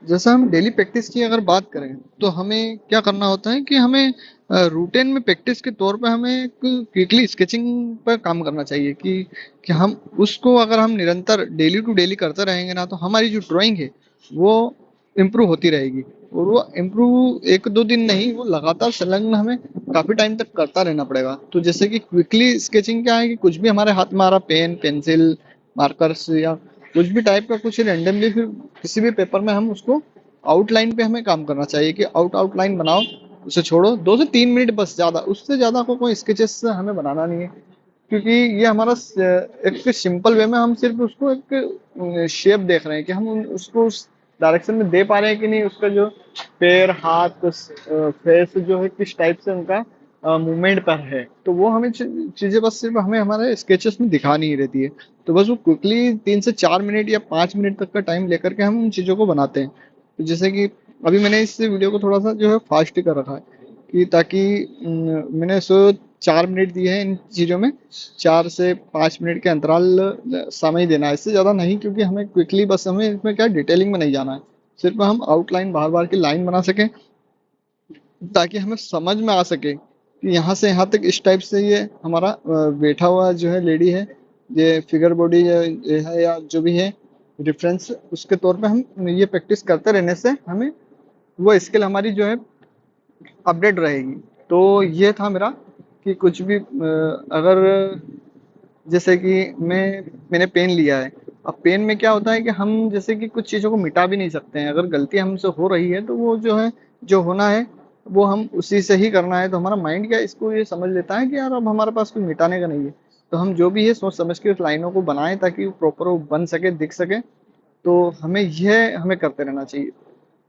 जैसे हम daily practice की अगर बात करें तो हमें क्या करना होता है कि हमें रूटीन में प्रैक्टिस के तौर पे हमें क्विकली स्केचिंग पर काम करना चाहिए कि हम उसको अगर हम निरंतर डेली टू डेली करते रहेंगे ना तो हमारी जो ड्राइंग है वो इम्प्रूव होती रहेगी। और वो इम्प्रूव एक दो दिन नहीं, वो लगातार संलग्न हमें काफी टाइम तक करता रहना पड़ेगा। तो जैसे कि क्विकली स्केचिंग क्या है कि कुछ भी हमारे हाथ में आ रहा, पेन पेंसिल मार्कर्स या कुछ भी टाइप का कुछ रैंडमली फिर किसी भी पेपर में हम उसको आउटलाइन पे हमें काम करना चाहिए कि आउटलाइन बनाओ, उसे छोड़ो 2 से 3 मिनट बस, ज्यादा उससे ज्यादा को कोई स्केचेस हमें बनाना नहीं है। क्योंकि ये हमारा एक सिंपल वे में हम सिर्फ उसको एक शेप देख रहे हैं कि हम उसको उस डायरेक्शन में दे पा रहे हैं कि नहीं, उसका जो पैर हाथ फेस जो है किस टाइप से उनका मूवमेंट पर है, तो वो हमें चीजें बस सिर्फ हमें हमारे स्केचेस में दिखानी ही रहती है। तो बस वो क्विकली 3 से 4 मिनट या 5 मिनट तक का टाइम लेकर के हम उन चीजों को बनाते हैं। तो जैसे कि अभी मैंने इस वीडियो को थोड़ा सा जो है फास्ट कर रखा है कि ताकि मैंने 4 मिनट दिए हैं इन चीजों में, 4 से 5 मिनट के अंतराल समय देना है, इससे ज्यादा नहीं, क्योंकि हमें क्विकली बस हमें इसमें क्या डिटेलिंग में नहीं जाना है, सिर्फ हम आउटलाइन बार बार की लाइन बना सकें ताकि हमें समझ में आ सके कि यहाँ से यहाँ तक इस टाइप से ये हमारा बैठा हुआ जो है लेडी है, ये फिगर बॉडी है या जो भी है रेफरेंस, उसके तौर पे हम ये प्रैक्टिस करते रहने से हमें वो स्किल हमारी जो है अपडेट रहेगी। तो ये था मेरा कि कुछ भी अगर जैसे कि मैंने पेन लिया है, अब पेन में क्या होता है कि हम जैसे कि कुछ चीज़ों को मिटा भी नहीं सकते हैं, अगर गलती हमसे हो रही है तो वो जो है जो होना है वो हम उसी से ही करना है। तो हमारा माइंड क्या इसको ये समझ लेता है कि यार अब हमारे पास कुछ मिटाने का नहीं है, तो हम जो भी है सोच समझ के उस लाइनों को बनाएं ताकि वो प्रॉपर वो बन सके दिख सके। तो हमें करते रहना चाहिए।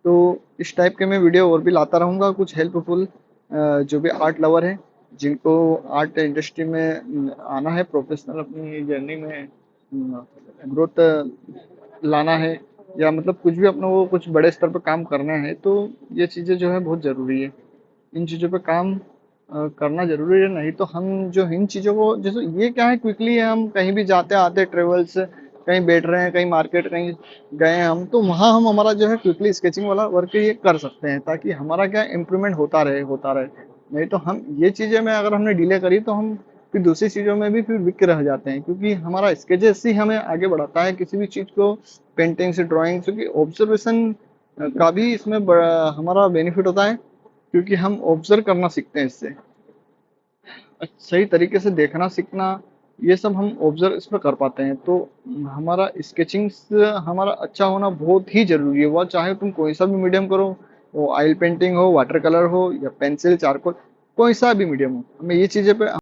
तो इस टाइप के मैं वीडियो और भी लाता रहूँगा कुछ हेल्पफुल, जो भी आर्ट लवर है जिनको आर्ट इंडस्ट्री में आना है, प्रोफेशनल अपनी जर्नी में ग्रोथ लाना है, या मतलब कुछ भी अपना वो कुछ बड़े स्तर पर काम करना है, तो ये चीज़ें जो है बहुत ज़रूरी है। इन चीज़ों पे काम करना ज़रूरी है, नहीं तो हम जो इन चीज़ों को जैसे ये क्या है क्विकली हम कहीं भी जाते आते ट्रेवल्स कहीं बैठ रहे हैं, कहीं मार्केट कहीं गए हैं हम, तो वहाँ हम हमारा जो है क्विकली स्केचिंग वाला वर्क ये कर सकते हैं ताकि हमारा क्या इम्प्रूवमेंट होता रहे होता रहे। नहीं तो हम ये चीज़ें में अगर हमने डिले करी तो हम फिर दूसरी चीज़ों में भी फिर विक रह जाते हैं, क्योंकि हमारा स्केचेस ही हमें आगे बढ़ाता है किसी भी चीज़ को, पेंटिंग से ड्राइंग, क्योंकि ऑब्जर्वेशन का भी इसमें बड़ा हमारा बेनिफिट होता है, क्योंकि हम ऑब्जर्व करना सीखते हैं इससे, सही तरीके से देखना सीखना, ये सब हम ऑब्जर्व इसमें कर पाते हैं। तो हमारा स्केचिंग हमारा अच्छा होना बहुत ही जरूरी है, वह चाहे तुम कोई सा भी मीडियम करो, वो ऑयल पेंटिंग हो, वाटर कलर हो या पेंसिल चारकोल, कोई सा भी मीडियम हो, हमें ये चीज़ें पे